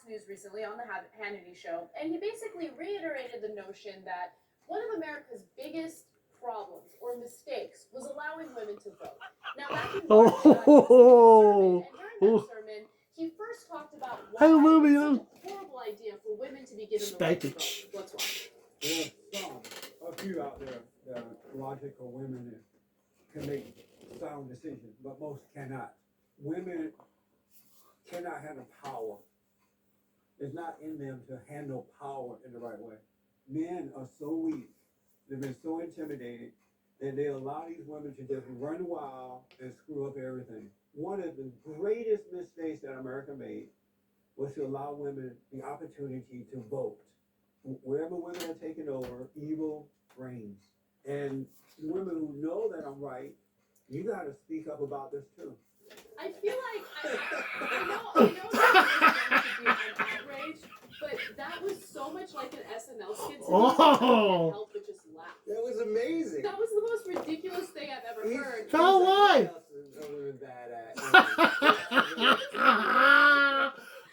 Fox News recently on the Hannity show, and he basically reiterated the notion that one of America's biggest problems or mistakes was allowing women to vote. Now, back in March, he was giving a sermon, and during that sermon, he first talked about why it's such a horrible idea for women to be given the right to vote. Let's watch. There's a few out there that are logical women that can make sound decisions, but most cannot. Women cannot handle power. It's not in them to handle power in the right way. Men are so weak, they've been so intimidated that they allow these women to just run wild and screw up everything. One of the greatest mistakes that America made was to allow women the opportunity to vote. Wherever women are taking over, evil reigns. And women who know that I'm right, you got to speak up about this too. I feel like I know that this should be an outrage, but that was so much like an SNL skit to me. I can't help but just laugh. That was amazing. That was the most ridiculous thing I've ever heard. So what?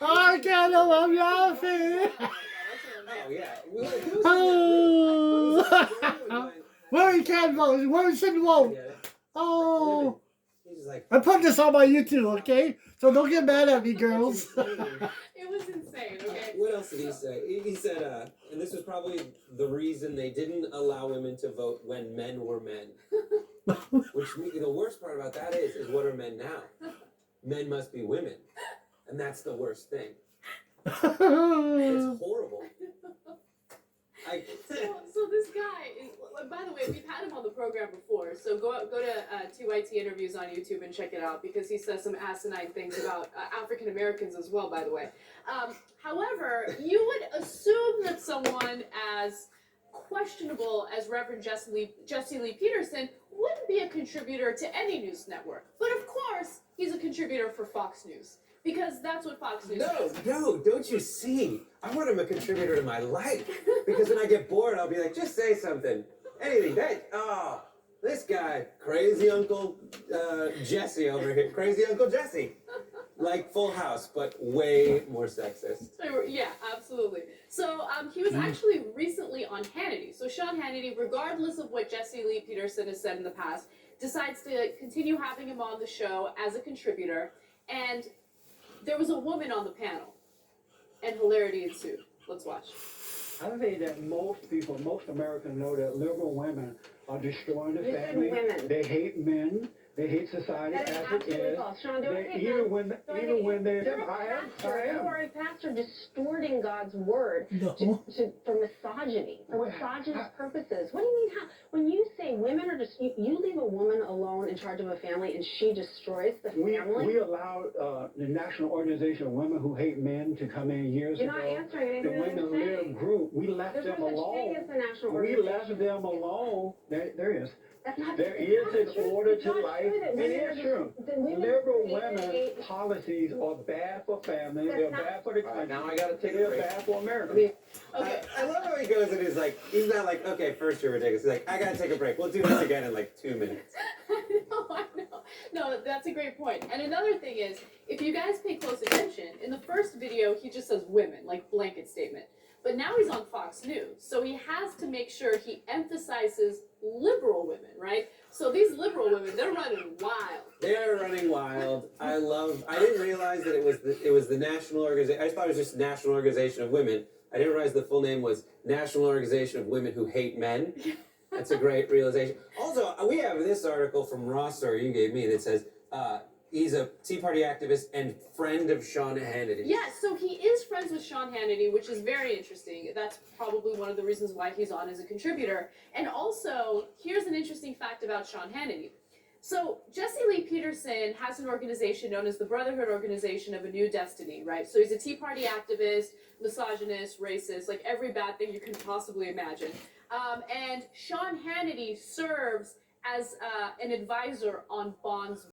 I can't love laughing. Oh yeah. Where you can't vote, where you shouldn't vote. Oh. He's like, I put this on my YouTube, okay? So don't get mad at me, girls. It was insane, okay? What else did he say? He said, and this was probably the reason they didn't allow women to vote when men were men. Which, the worst part about that is what are men now? Men must be women. And that's the worst thing. It's horrible. So this guy, by the way, we've had him on the program before, so go to TYT interviews on YouTube and check it out, because he says some asinine things about African Americans as well, by the way. However, you would assume that someone as questionable as Reverend Jesse Lee Peterson wouldn't be a contributor to any news network. But of course, he's a contributor for Fox News. Because that's what Fox News is. No, don't you see? I want him a contributor to my life. Because when I get bored, I'll be like, just say something. Anything. This guy, crazy Uncle Jesse over here. Crazy Uncle Jesse. Like Full House, but way more sexist. Yeah, absolutely. So he was actually recently on Hannity. So Sean Hannity, regardless of what Jesse Lee Peterson has said in the past, decides to continue having him on the show as a contributor. And there was a woman on the panel, and hilarity ensued. Let's watch. I think that most people, most Americans know that liberal women are destroying the Listen, family. women. They hate men. They hate society That is as it absolutely is. false. Sean, don't hate Even men. when they, You're a I pastor. am. You are a pastor distorting God's word for misogyny, for misogynist purposes. What do you mean? When you say women are just, you leave a woman alone in charge of a family and she destroys the family? We allowed the National Organization of Women Who Hate Men to come in years You're ago. not answering anything The that I'm Women saying. Live group. We left There's them no such alone. thing as the National We Organization. left them alone. There is. That's not There it's is not an true. order It's to not life. true that It women is are just- true. the women Liberal hate- women's policies are bad for families. That's They're not- bad for the country. Now I gotta take a They're break. bad for America. Okay. I love how he goes and he's not like, okay, first you're ridiculous. He's like, I gotta take a break. We'll do this again in like 2 minutes. I know. No, that's a great point. And another thing is, if you guys pay close attention, in the first video, he just says women, like blanket statement. But now he's on Fox News, so he has to make sure he emphasizes liberal women, right? So these liberal women, they're running wild. They're running wild. I didn't realize that it was the National Organization. I thought it was just National Organization of Women. I didn't realize the full name was National Organization of Women Who Hate Men. That's a great realization. Also, we have this article from Ross Story you gave me that says he's a Tea Party activist and friend of Sean Hannity. Yeah, so he is friends with Sean Hannity, which is very interesting. That's probably one of the reasons why he's on as a contributor. And also, here's an interesting fact about Sean Hannity. So Jesse Lee Peterson has an organization known as the Brotherhood Organization of a New Destiny, right? So he's a Tea Party activist, misogynist, racist, like every bad thing you can possibly imagine. And Sean Hannity serves as an advisor on Bond's